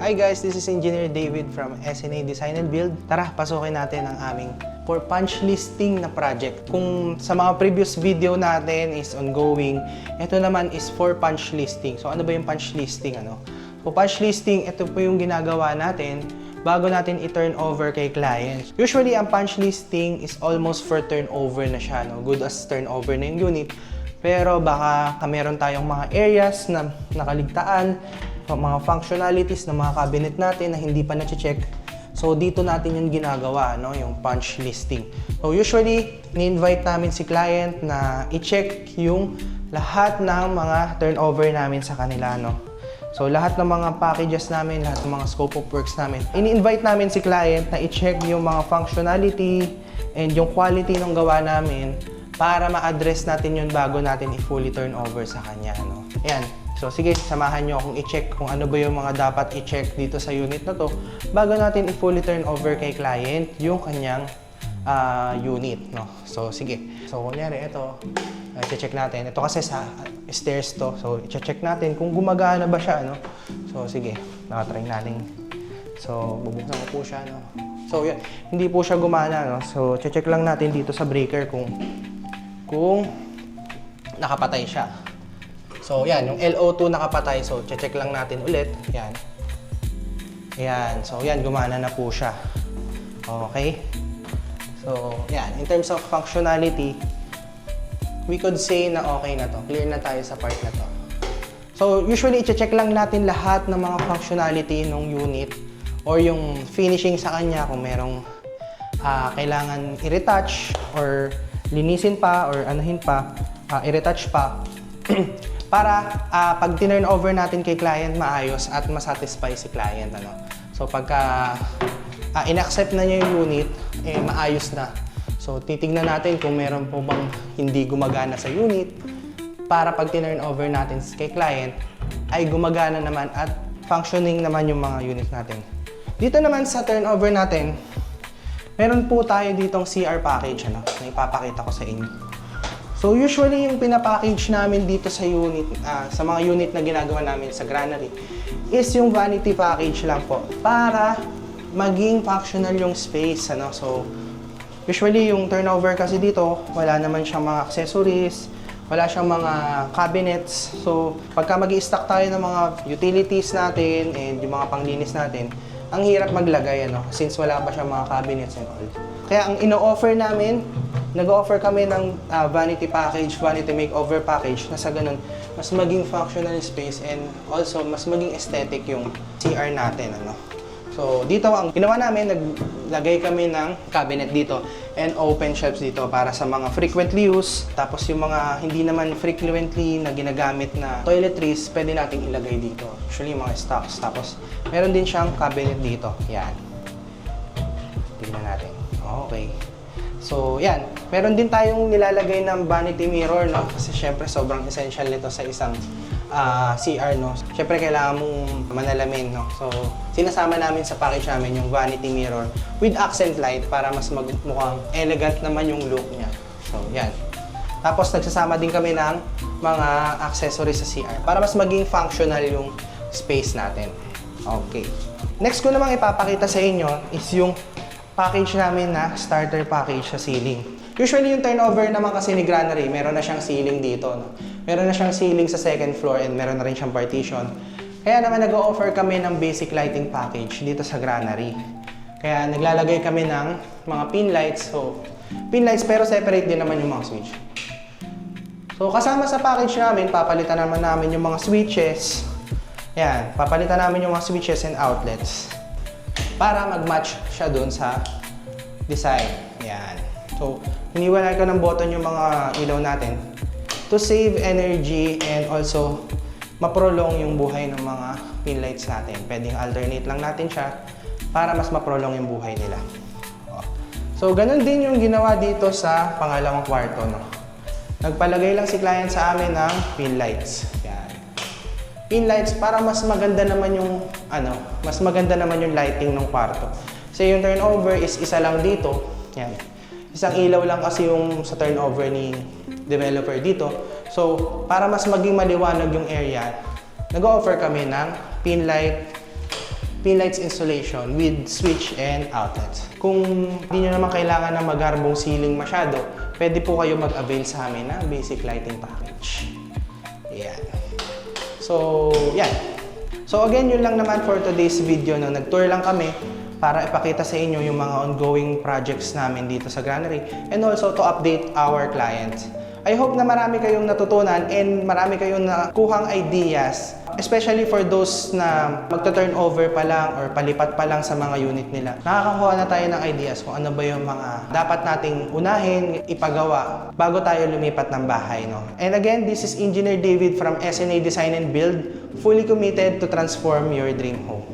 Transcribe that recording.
Hi guys, this is Engineer David from SNA Design and Build. Tara, pasukin natin ang aming for punch listing na project. Kung sa mga previous video natin is ongoing, ito naman is for punch listing. So ano ba yung punch listing? So punch listing, ito po yung ginagawa natin bago natin i-turn over kay client. Usually, ang punch listing is almost for turnover na siya. Good as turnover na yung unit. Pero baka meron tayong mga areas na nakaligtaan, mga functionalities ng mga cabinet natin na hindi pa na-check. So dito natin yung ginagawa, yung punch listing. So usually, ni-invite namin si client na i-check yung lahat ng mga turnover namin sa kanila. So lahat ng mga packages namin, lahat ng mga scope of works namin, ini-invite namin si client na i-check yung mga functionality and yung quality ng gawa namin para ma-address natin yun bago natin i-fully turn over sa kanya. Ayan. So sige, samahan nyo akong i-check kung ano ba yung mga dapat i-check dito sa unit na to bago natin i-fully turn over kay client yung kanyang unit. So sige. So kunyari ito, i-check natin. Ito kasi sa stairs to. So i-check natin kung gumagana ba siya. So sige, nakatry natin. So bubuksan ko po siya. So yan, hindi po siya gumana. So check lang natin dito sa breaker kung nakapatay siya. So yan, yung LO2 nakapatay. So check lang natin ulit. Yan. Ayan. So yan, gumana na po siya. Okay. So yan, in terms of functionality, we could say na okay na to. Clear na tayo sa part na to. So usually, i-check lang natin lahat ng mga functionality ng unit or yung finishing sa kanya kung merong kailangan i-retouch or linisin pa or anuhin pa, i-retouch pa para pag tinurn over natin kay client maayos at masatisfy si client. So pagka in-accept na niya yung unit, maayos na. So titignan natin kung meron po bang hindi gumagana sa unit para pag tinurn over natin kay client ay gumagana naman at functioning naman yung mga unit natin. Dito naman sa turnover natin, meron po tayo ditong CR package na ipapakita ko sa inyo. So usually yung pinapackage namin dito sa unit, sa mga unit na ginagawa namin sa granary is yung vanity package lang po para maging functional yung space. So usually yung turnover kasi dito, wala naman siyang mga accessories, wala siyang mga cabinets. So pagka mag-i-stock tayo ng mga utilities natin and yung mga panglinis natin, ang hirap maglagay since wala pa siyang mga cabinets and all. Kaya ang ino-offer namin, nag-offer kami ng vanity package, vanity makeover package na sa ganun, mas maging functional space and also mas maging aesthetic yung CR natin. So dito ang ginawa namin, naglagay kami ng cabinet dito and open shelves dito para sa mga frequently used. Tapos yung mga hindi naman frequently na ginagamit na toiletries, pwede nating ilagay dito. Usually yung mga stocks. Tapos meron din siyang cabinet dito. Yan. Tingnan natin. Okay. So yan. Meron din tayong nilalagay ng vanity mirror, kasi syempre sobrang essential nito sa isang CR, Syempre kailangan mong manalamin, So sinasama namin sa package namin yung vanity mirror with accent light para mas mukhang elegant naman yung look niya. So yan. Tapos nagsasama din kami ng mga accessories sa CR para mas maging functional yung space natin. Okay. Next ko namang ipapakita sa inyo is yung package namin na starter package sa ceiling. Usually yung turnover naman kasi ni granary, meron na siyang ceiling dito. Meron na siyang ceiling sa second floor and meron na rin siyang partition. Kaya naman nag-o-offer kami ng basic lighting package dito sa granary. Kaya naglalagay kami ng mga pin lights. So, pin lights pero separate din naman yung mga switch. So, kasama sa package namin, papalitan naman namin yung mga switches. Yan, papalitan namin yung mga switches and outlets para mag-match siya dun sa design. Yan. So, hiniwalay ko ng button yung mga ilaw natin to save energy and also maprolong yung buhay ng mga pin lights natin. Pwedeng alternate lang natin siya para mas maprolong yung buhay nila. So, ganun din yung ginawa dito sa pangalawang kwarto. Nagpalagay lang si client sa amin ng pin lights. Yan. Pin lights para mas maganda naman yung mas maganda naman yung lighting ng kwarto. So, yung turnover is isa lang dito. Yan. Isang ilaw lang kasi yung sa turnover ni developer dito. So, para mas maging maliwanag yung area, nag-offer kami ng pin light pin lights installation with switch and outlets. Kung hindi nyo naman kailangan ng magarbong ceiling masyado, pwede po kayo mag-avail sa amin ng basic lighting package. Yan. So, yan. So again, yun lang naman for today's video. No? Nag-tour lang kami para ipakita sa inyo yung mga ongoing projects namin dito sa granary and also to update our clients. I hope na marami kayong natutunan and marami kayong nakuhang ideas, especially for those na magta-turnover pa lang or palipat pa lang sa mga unit nila. Nakakakuha na tayo ng ideas kung ano ba yung mga dapat nating unahin, ipagawa bago tayo lumipat ng bahay. No? And again, this is Engineer David from SNA Design and Build, fully committed to transform your dream home.